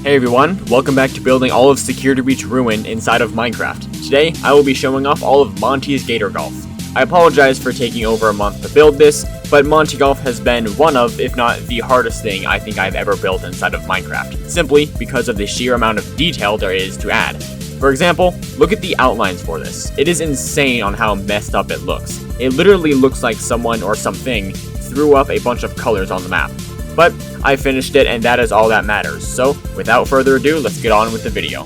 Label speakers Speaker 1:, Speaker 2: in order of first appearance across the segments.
Speaker 1: Hey everyone, welcome back to building all of Security Breach Ruin inside of Minecraft. Today, I will be showing off all of Monty's Gator Golf. I apologize for taking over a month to build this, but Monty Golf has been one of, if not the hardest thing I think I've ever built inside of Minecraft, simply because of the sheer amount of detail there is to add. For example, look at the outlines for this. It is insane on how messed up it looks. It literally looks like someone or something threw up a bunch of colors on the map. But I finished it, and that is all that matters. So, without further ado, let's get on with the video.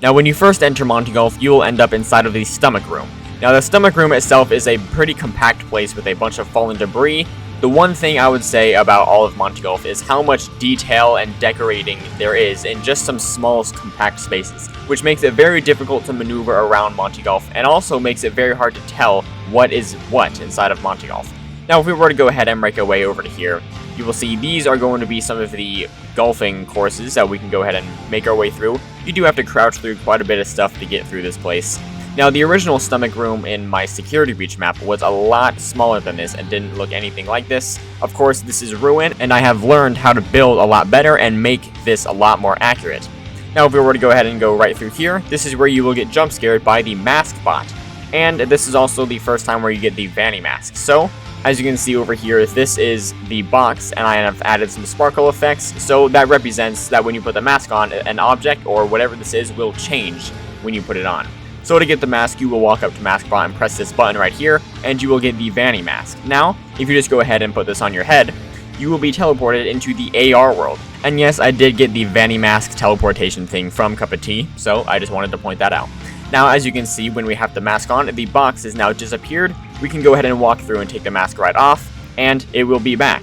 Speaker 1: Now, when you first enter Monty Golf, you will end up inside of the stomach room. Now, the stomach room itself is a pretty compact place with a bunch of fallen debris. The one thing I would say about all of Monty Golf is how much detail and decorating there is in just some small, compact spaces, which makes it very difficult to maneuver around Monty Golf, and also makes it very hard to tell what is what inside of Monty Golf. Now, if we were to go ahead and make our way over to here, you will see these are going to be some of the golfing courses that we can go ahead and make our way through. You do have to crouch through quite a bit of stuff to get through this place. Now, the original stomach room in my Security Breach map was a lot smaller than this and didn't look anything like this. Of course, this is Ruin, and I have learned how to build a lot better and make this a lot more accurate. Now, if we were to go ahead and go right through here, this is where you will get jump scared by the mask bot. And this is also the first time where you get the Vanny mask. So, as you can see over here, this is the box, and I have added some sparkle effects, so that represents that when you put the mask on, an object, or whatever this is, will change when you put it on. So to get the mask, you will walk up to MaskBot and press this button right here, and you will get the Vanny mask. Now, if you just go ahead and put this on your head, you will be teleported into the AR world. And yes, I did get the Vanny mask teleportation thing from Cup of Tea, so I just wanted to point that out. Now, as you can see, when we have the mask on, the box has now disappeared. We can go ahead and walk through and take the mask right off, and it will be back.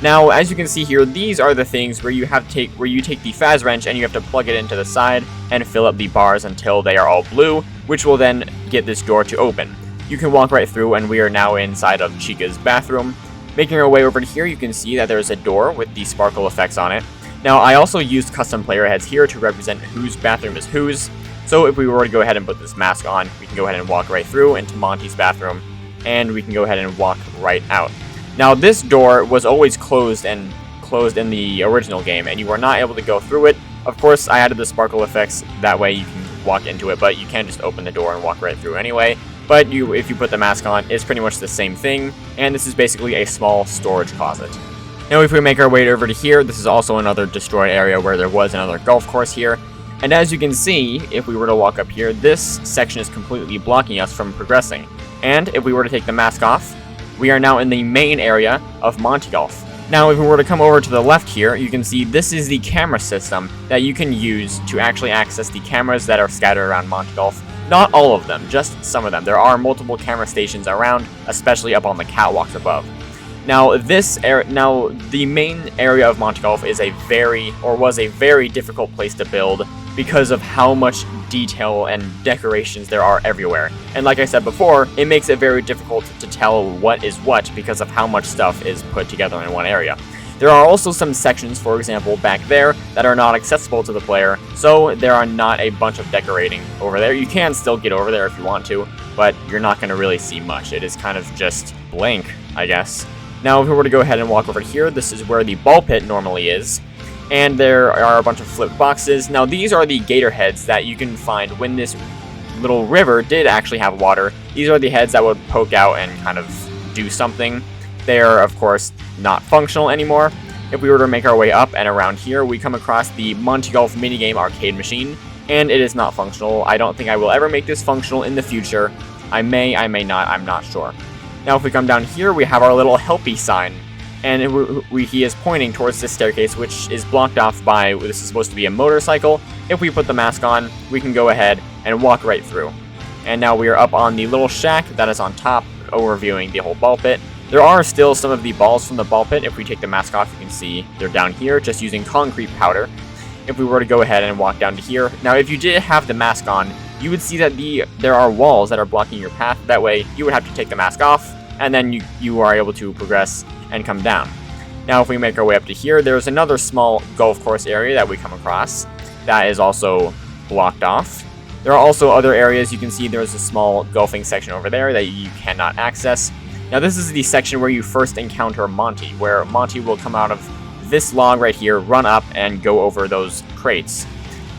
Speaker 1: Now, as you can see here, these are the things where you take the Faz wrench and you have to plug it into the side and fill up the bars until they are all blue, which will then get this door to open. You can walk right through, and we are now inside of Chica's bathroom. Making our way over to here, you can see that there's a door with the sparkle effects on it. Now, I also used custom player heads here to represent whose bathroom is whose. So if we were to go ahead and put this mask on, we can go ahead and walk right through into Monty's bathroom, and we can go ahead and walk right out. Now, this door was always closed in the original game, and you were not able to go through it. Of course, I added the sparkle effects, that way you can walk into it, but you can just open the door and walk right through anyway. But if you put the mask on, it's pretty much the same thing, and this is basically a small storage closet. Now, if we make our way over to here, this is also another destroyed area where there was another golf course here. And as you can see, if we were to walk up here, this section is completely blocking us from progressing. And if we were to take the mask off, we are now in the main area of Monty Golf. Now, if we were to come over to the left here, you can see this is the camera system that you can use to actually access the cameras that are scattered around Monty Golf. Not all of them, just some of them. There are multiple camera stations around, especially up on the catwalks above. Now, the main area of Monty Golf was a very difficult place to build because of how much detail and decorations there are everywhere. And like I said before, it makes it very difficult to tell what is what because of how much stuff is put together in one area. There are also some sections, for example, back there, that are not accessible to the player, so there are not a bunch of decorating over there. You can still get over there if you want to, but you're not going to really see much. It is kind of just blank, I guess. Now, if we were to go ahead and walk over here, this is where the ball pit normally is. And there are a bunch of flipped boxes. Now, these are the Gator Heads that you can find when this little river did actually have water. These are the heads that would poke out and kind of do something. They are, of course, not functional anymore. If we were to make our way up and around here, we come across the Monty Golf minigame arcade machine, and it is not functional. I don't think I will ever make this functional in the future. I may not, I'm not sure. Now, if we come down here, we have our little helpy sign. And he is pointing towards this staircase, which is blocked off by, this is supposed to be a motorcycle. If we put the mask on, we can go ahead and walk right through. And now we are up on the little shack that is on top, overviewing the whole ball pit. There are still some of the balls from the ball pit. If we take the mask off, you can see they're down here, just using concrete powder. If we were to go ahead and walk down to here. Now, if you did have the mask on, you would see that there are walls that are blocking your path. That way, you would have to take the mask off, and then you are able to progress and come down. Now, if we make our way up to here, there's another small golf course area that we come across that is also blocked off. There are also other areas. You can see there's a small golfing section over there that you cannot access. Now, this is the section where you first encounter Monty, where Monty will come out of this log right here, run up, and go over those crates.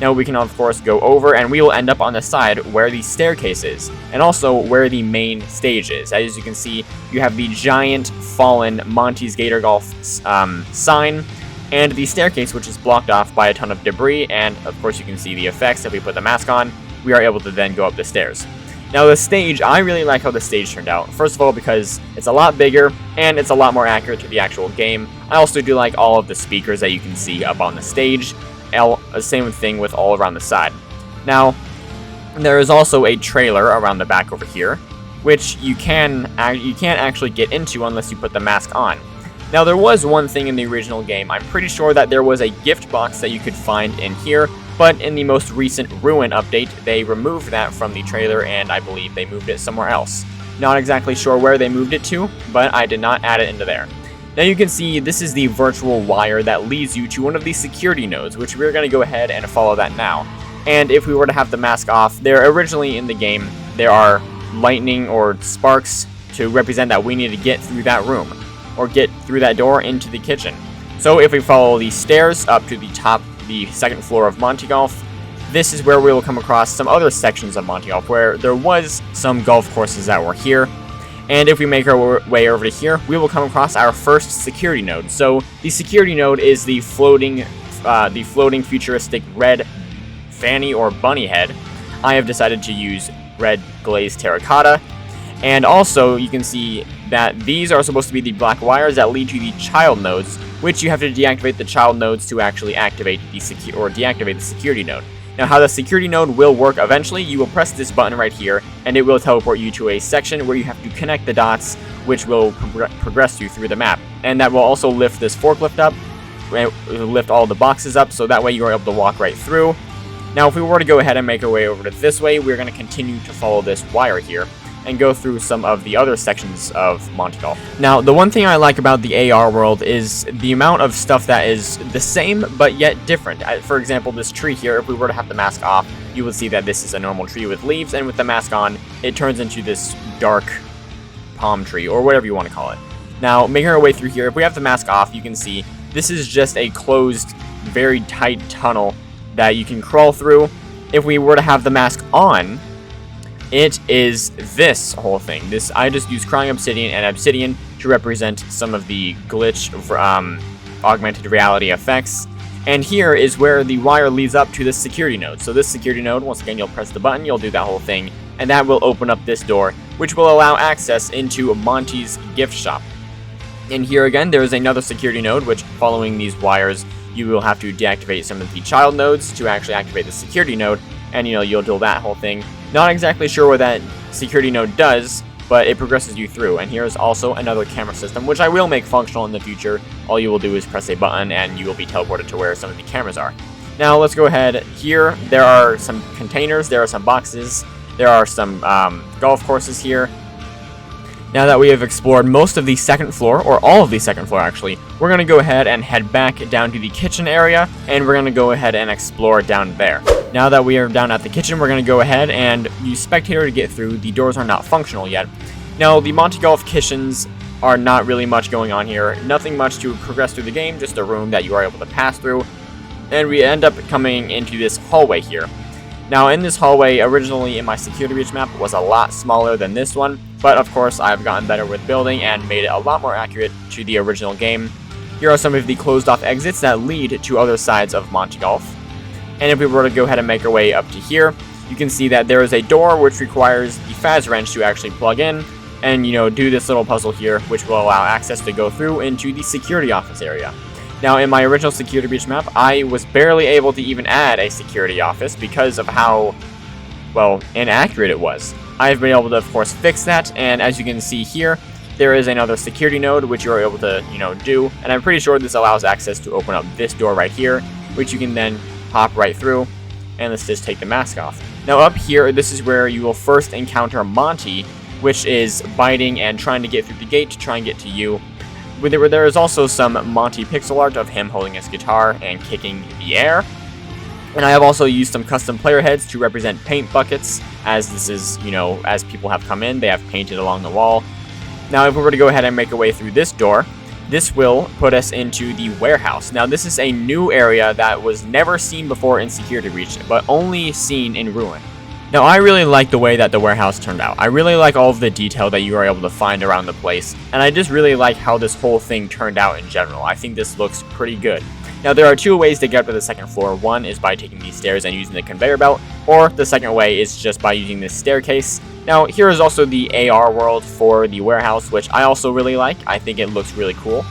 Speaker 1: Now we can of course go over and we will end up on the side where the staircase is, and also where the main stage is. As you can see, you have the giant fallen Monty's Gator Golf sign, and the staircase, which is blocked off by a ton of debris, and of course you can see the effects. If we put the mask on, we are able to then go up the stairs. Now the stage, I really like how the stage turned out. First of all, because it's a lot bigger, and it's a lot more accurate to the actual game. I also do like all of the speakers that you can see up on the stage. Same thing with all around the side. Now, there is also a trailer around the back over here, which you can't actually get into unless you put the mask on. Now, there was one thing in the original game. I'm pretty sure that there was a gift box that you could find in here, but in the most recent Ruin update, they removed that from the trailer, and I believe they moved it somewhere else. Not exactly sure where they moved it to, but I did not add it into there. Now you can see this is the virtual wire that leads you to one of the security nodes, which we're going to go ahead and follow that now. And if we were to have the mask off, originally in the game, there are lightning or sparks to represent that we need to get through that room, or get through that door into the kitchen. So if we follow the stairs up to the top, the second floor of Monty Golf, this is where we will come across some other sections of Monty Golf, where there was some golf courses that were here. And if we make our way over to here, we will come across our first security node. So the security node is the floating futuristic red fanny or bunny head. I have decided to use red glazed terracotta. And also, you can see that these are supposed to be the black wires that lead to the child nodes, which you have to deactivate the child nodes to actually activate the deactivate the security node. Now, how the security node will work eventually, you will press this button right here, and it will teleport you to a section where you have to connect the dots, which will progress you through the map. And that will also lift this forklift up, lift all the boxes up, so that way you are able to walk right through. Now, if we were to go ahead and make our way over to this way, we're going to continue to follow this wire here and go through some of the other sections of Monty Golf. Now, the one thing I like about the AR world is the amount of stuff that is the same, but yet different. For example, this tree here, if we were to have the mask off, you would see that this is a normal tree with leaves, and with the mask on, it turns into this dark palm tree, or whatever you want to call it. Now, making our way through here, if we have the mask off, you can see this is just a closed, very tight tunnel that you can crawl through. If we were to have the mask on, it is this whole thing. I just use crying obsidian and obsidian to represent some of the glitch augmented reality effects. And here is where the wire leads up to this security node. So this security node, once again, you'll press the button, you'll do that whole thing, and that will open up this door, which will allow access into Monty's gift shop. And here again, there is another security node, which following these wires, you will have to deactivate some of the child nodes to actually activate the security node, and you'll do that whole thing. Not exactly sure what that security node does, but it progresses you through. And here's also another camera system, which I will make functional in the future. All you will do is press a button and you will be teleported to where some of the cameras are. Now let's go ahead. Here there are some containers, there are some boxes, there are some golf courses here. Now that we have explored most of the second floor, or all of the second floor actually, we're going to go ahead and head back down to the kitchen area, and we're going to go ahead and explore down there. Now that we are down at the kitchen, we're going to go ahead and use spectator to get through. The doors are not functional yet. Now, the Monty Golf kitchens are not really much going on here. Nothing much to progress through the game, just a room that you are able to pass through. And we end up coming into this hallway here. Now, in this hallway, originally in my security breach map, was a lot smaller than this one, but of course, I've gotten better with building and made it a lot more accurate to the original game. Here are some of the closed-off exits that lead to other sides of Monty Golf. And if we were to go ahead and make our way up to here, you can see that there is a door which requires the Faz wrench to actually plug in and, do this little puzzle here, which will allow access to go through into the security office area. Now, in my original security breach map, I was barely able to even add a security office because of how, well, inaccurate it was. I've been able to, of course, fix that, and as you can see here, there is another security node which you are able to, do, and I'm pretty sure this allows access to open up this door right here, which you can then hop right through, and let's just take the mask off. Now up here, this is where you will first encounter Monty, which is biting and trying to get through the gate to try and get to you. There is also some Monty pixel art of him holding his guitar and kicking the air. And I have also used some custom player heads to represent paint buckets, as this is, as people have come in, they have painted along the wall. Now, if we were to go ahead and make our way through this door, this will put us into the warehouse. Now, this is a new area that was never seen before in Security Breach, but only seen in Ruin. Now, I really like the way that the warehouse turned out. I really like all of the detail that you are able to find around the place, and I just really like how this whole thing turned out in general. I think this looks pretty good. Now, there are two ways to get up to the second floor. One is by taking these stairs and using the conveyor belt, or the second way is just by using this staircase. Now, here is also the AR world for the warehouse, which I also really like. I think it looks really cool.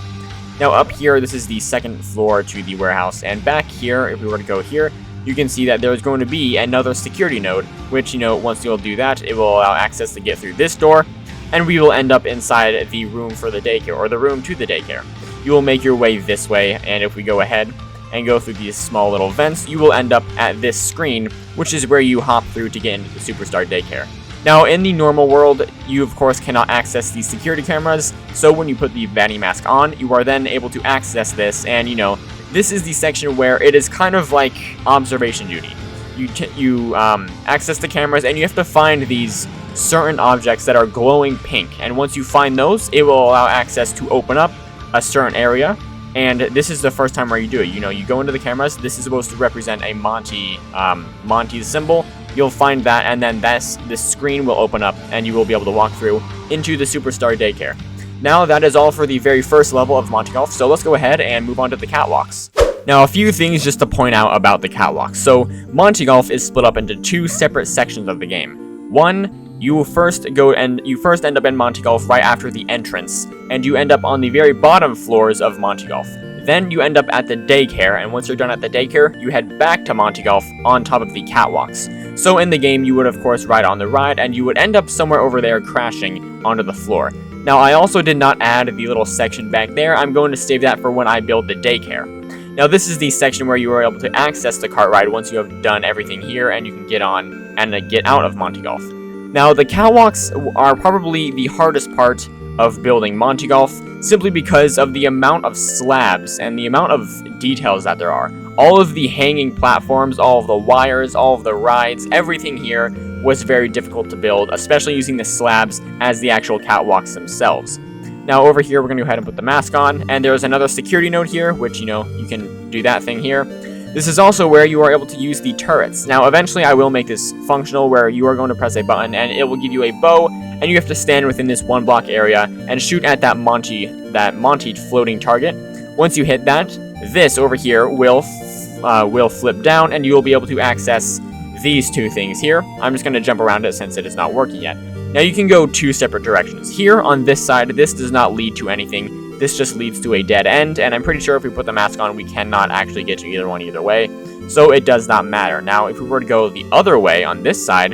Speaker 1: Now, up here, this is the second floor to the warehouse, and back here, if we were to go here, you can see that there's going to be another security node, which, once you'll do that, it will allow access to get through this door, and we will end up inside the room for the daycare, or the room to the daycare. You will make your way this way, and if we go ahead and go through these small little vents, you will end up at this screen, which is where you hop through to get into the Superstar Daycare. Now, in the normal world, you of course cannot access these security cameras, so when you put the Vanny mask on, you are then able to access this, and this is the section where it is kind of like observation duty. You access the cameras, and you have to find these certain objects that are glowing pink, and once you find those, it will allow access to open up a certain area, and this is the first time where you do it. You go into the cameras. This is supposed to represent a Monty symbol. You'll find that, and then this screen will open up, and you will be able to walk through into the Superstar Daycare. Now, that is all for the very first level of Monty Golf, so let's go ahead and move on to the catwalks. Now, a few things just to point out about the catwalks. So, Monty Golf is split up into two separate sections of the game. One, you first end up in Monty Golf right after the entrance, and you end up on the very bottom floors of Monty Golf. Then you end up at the daycare, and once you're done at the daycare, you head back to Monty Golf on top of the catwalks. So in the game, you would of course ride on the ride, and you would end up somewhere over there crashing onto the floor. Now, I also did not add the little section back there. I'm going to save that for when I build the daycare. Now, this is the section where you are able to access the cart ride once you have done everything here, and you can get on and get out of Monty Golf. Now, the catwalks are probably the hardest part of building Monty Golf, simply because of the amount of slabs and the amount of details that there are. All of the hanging platforms, all of the wires, all of the rides, everything here was very difficult to build, especially using the slabs as the actual catwalks themselves. Now, over here, we're going to go ahead and put the mask on, and there's another security node here, which, you can do that thing here. This is also where you are able to use the turrets. Now, eventually, I will make this functional, where you are going to press a button, and it will give you a bow, and you have to stand within this one block area and shoot at that Monty floating target. Once you hit that, this over here will flip down, and you will be able to access these two things here. I'm just going to jump around it since it is not working yet. Now, you can go two separate directions. Here on this side, this does not lead to anything. This just leads to a dead end, and I'm pretty sure if we put the mask on, we cannot actually get to either one either way, so it does not matter. Now, if we were to go the other way on this side,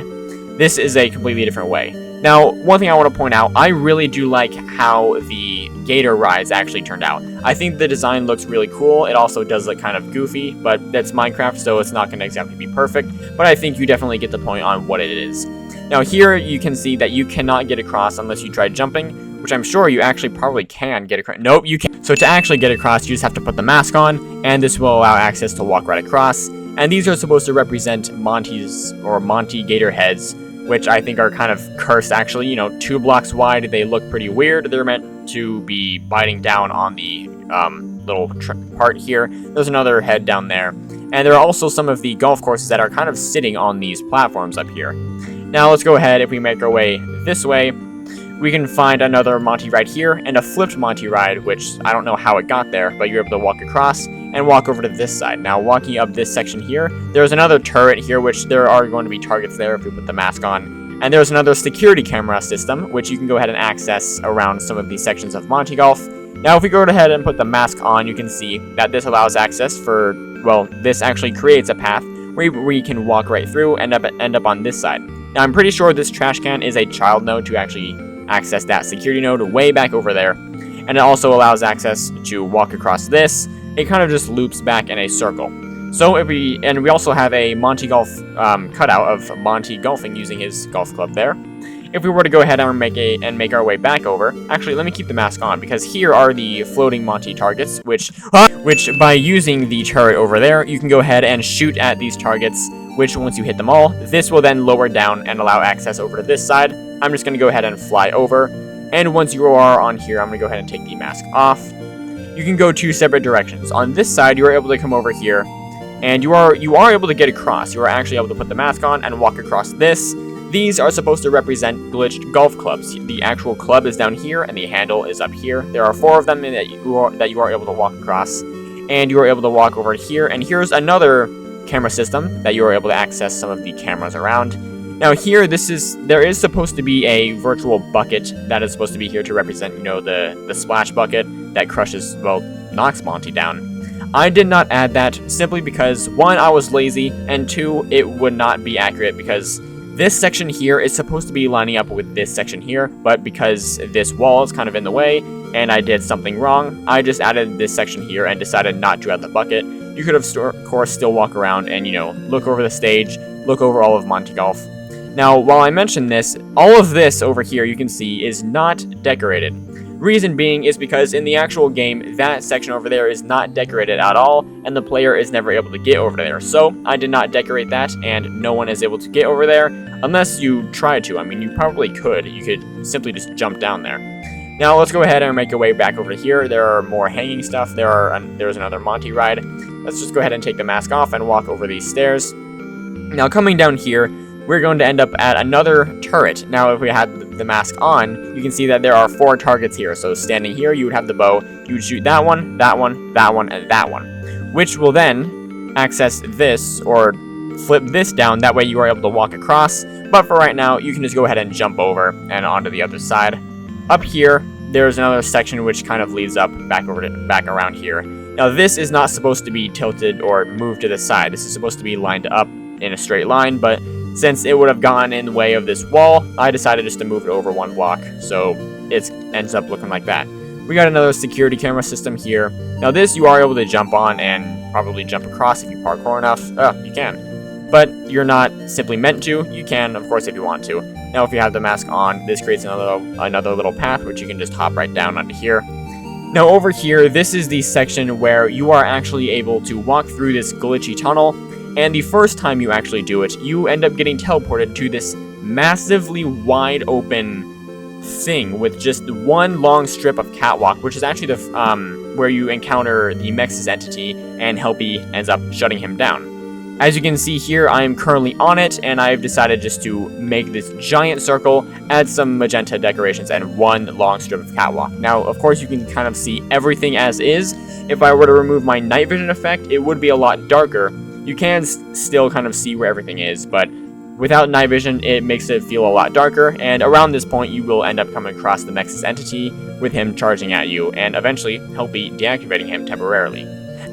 Speaker 1: this is a completely different way. Now, one thing I want to point out, I really do like how the Gator rides actually turned out. I think the design looks really cool. It also does look kind of goofy, but that's Minecraft, so it's not going to exactly be perfect, but I think you definitely get the point on what it is. Now, here you can see that you cannot get across unless you try jumping, which I'm sure you actually probably can get across. Nope, you can't. So to actually get across, you just have to put the mask on, and this will allow access to walk right across. And these are supposed to represent Monty Gator Heads, which I think are kind of cursed, actually. 2 blocks wide, they look pretty weird. They're meant to be biting down on the little part here. There's another head down there. And there are also some of the golf courses that are kind of sitting on these platforms up here. Now, let's go ahead. If we make our way this way, we can find another Monty ride here, and a flipped Monty ride, which I don't know how it got there, but you're able to walk across and walk over to this side. Now, walking up this section here, there's another turret here, which there are going to be targets there if we put the mask on. And there's another security camera system, which you can go ahead and access around some of these sections of Monty Golf. Now, if we go ahead and put the mask on, you can see that this allows access for, well, this actually creates a path where we can walk right through and end up on this side. Now, I'm pretty sure this trash can is a child node to actually access that security node way back over there, and it also allows access to walk across this. It kind of just loops back in a circle. So we also have a Monty Golf cutout of Monty golfing using his golf club there. If we were to go ahead and make our way back over, actually let me keep the mask on, because here are the floating Monty targets, which by using the turret over there, you can go ahead and shoot at these targets, which once you hit them all, this will then lower down and allow access over to this side. I'm just going to go ahead and fly over, and once you are on here, I'm going to go ahead and take the mask off, you can go two separate directions. On this side, you are able to come over here, and you are able to get across. You are actually able to put the mask on and walk across this. These are supposed to represent glitched golf clubs. The actual club is down here, and the handle is up here. There are 4 of them that you are able to walk across, and you are able to walk over here. And here's another camera system that you are able to access some of the cameras around. Now here, there is supposed to be a virtual bucket that is supposed to be here to represent, the splash bucket that crushes, well, knocks Monty down. I did not add that simply because, 1, I was lazy, and 2, it would not be accurate because this section here is supposed to be lining up with this section here, but because this wall is kind of in the way, and I did something wrong, I just added this section here and decided not to add the bucket. You could have, of course, still walk around and, look over the stage, look over all of Monty Golf. Now, while I mention this, all of this over here you can see is not decorated. Reason being is because in the actual game, that section over there is not decorated at all, and the player is never able to get over there. So, I did not decorate that, and no one is able to get over there, unless you try to. I mean, you probably could. You could simply just jump down there. Now, let's go ahead and make our way back over here. There are more hanging stuff. There's another Monty ride. Let's just go ahead and take the mask off and walk over these stairs. Now, coming down here, we're going to end up at another turret. Now, if we had the mask on, you can see that there are 4 targets here. So, standing here, you would have the bow. You would shoot that one, that one, that one, and that one, which will then access this or flip this down. That way, you are able to walk across. But for right now, you can just go ahead and jump over and onto the other side. Up here, there's another section which kind of leads up back around here. Now, this is not supposed to be tilted or moved to the side. This is supposed to be lined up in a straight line, but since it would have gone in the way of this wall, I decided just to move it over 1 block, so it ends up looking like that. We got another security camera system here. Now this you are able to jump on and probably jump across if you parkour enough. You can. But you're not simply meant to. You can, of course, if you want to. Now if you have the mask on, this creates another little path which you can just hop right down onto here. Now over here, this is the section where you are actually able to walk through this glitchy tunnel. And the first time you actually do it, you end up getting teleported to this massively wide open thing with just 1 long strip of catwalk, which is actually where you encounter the Mex's entity, and Helpy ends up shutting him down. As you can see here, I am currently on it, and I've decided just to make this giant circle, add some magenta decorations, and 1 long strip of catwalk. Now, of course, you can kind of see everything as is. If I were to remove my night vision effect, it would be a lot darker. You can still kind of see where everything is, but without night vision, it makes it feel a lot darker, and around this point, you will end up coming across the Mex's entity with him charging at you, and eventually, Helpy deactivating him temporarily.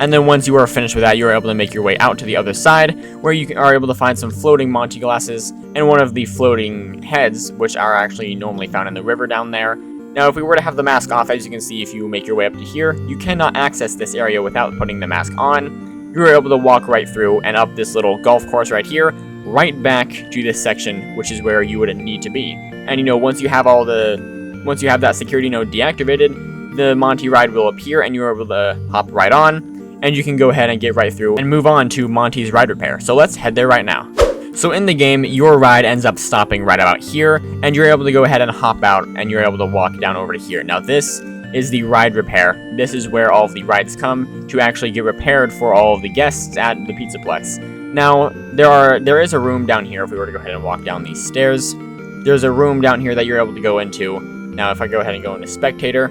Speaker 1: And then once you are finished with that, you are able to make your way out to the other side, where you are able to find some floating Monty glasses, and one of the floating heads, which are actually normally found in the river down there. Now, if we were to have the mask off, as you can see, if you make your way up to here, you cannot access this area without putting the mask on. You are able to walk right through and up this little golf course right here, right back to this section, which is where you would need to be. And once you have that security node deactivated, the Monty ride will appear and you're able to hop right on, and you can go ahead and get right through and move on to Monty's ride repair. So let's head there right now. So in the game, your ride ends up stopping right about here, and you're able to go ahead and hop out, and you're able to walk down over to here. Now this is the ride repair. This is where all of the rides come to actually get repaired for all of the guests at the Pizzaplex. Now, there is a room down here. If we were to go ahead and walk down these stairs, there's a room down here that you're able to go into. Now, if I go ahead and go into Spectator,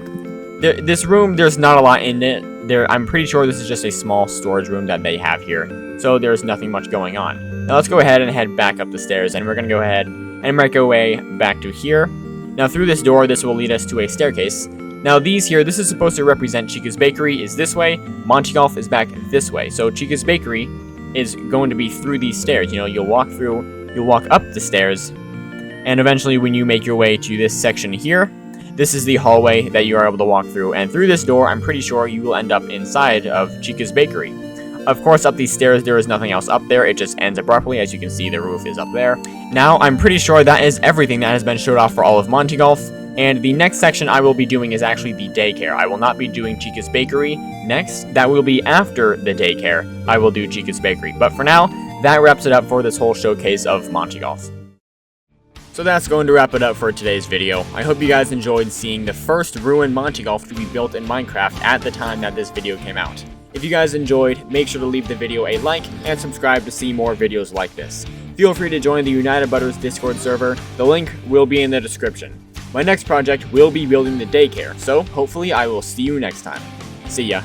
Speaker 1: this room, there's not a lot in it. I'm pretty sure this is just a small storage room that they have here, so there's nothing much going on. Now, let's go ahead and head back up the stairs, and we're going to go ahead and make our way back to here. Now, through this door, this will lead us to a staircase. Now this is supposed to represent Chica's Bakery is this way, Monty Golf is back this way. So Chica's Bakery is going to be through these stairs. You'll walk up the stairs, and eventually when you make your way to this section here, this is the hallway that you are able to walk through. And through this door, I'm pretty sure you will end up inside of Chica's Bakery. Of course, up these stairs, there is nothing else up there. It just ends abruptly. As you can see, the roof is up there. Now, I'm pretty sure that is everything that has been showed off for all of Monty Golf. And the next section I will be doing is actually the daycare. I will not be doing Chica's Bakery next. That will be after the daycare. I will do Chica's Bakery. But for now, that wraps it up for this whole showcase of Monty Golf. So that's going to wrap it up for today's video. I hope you guys enjoyed seeing the first ruined Monty Golf to be built in Minecraft at the time that this video came out. If you guys enjoyed, make sure to leave the video a like and subscribe to see more videos like this. Feel free to join the United Butters Discord server, the link will be in the description. My next project will be building the daycare, so hopefully I will see you next time. See ya.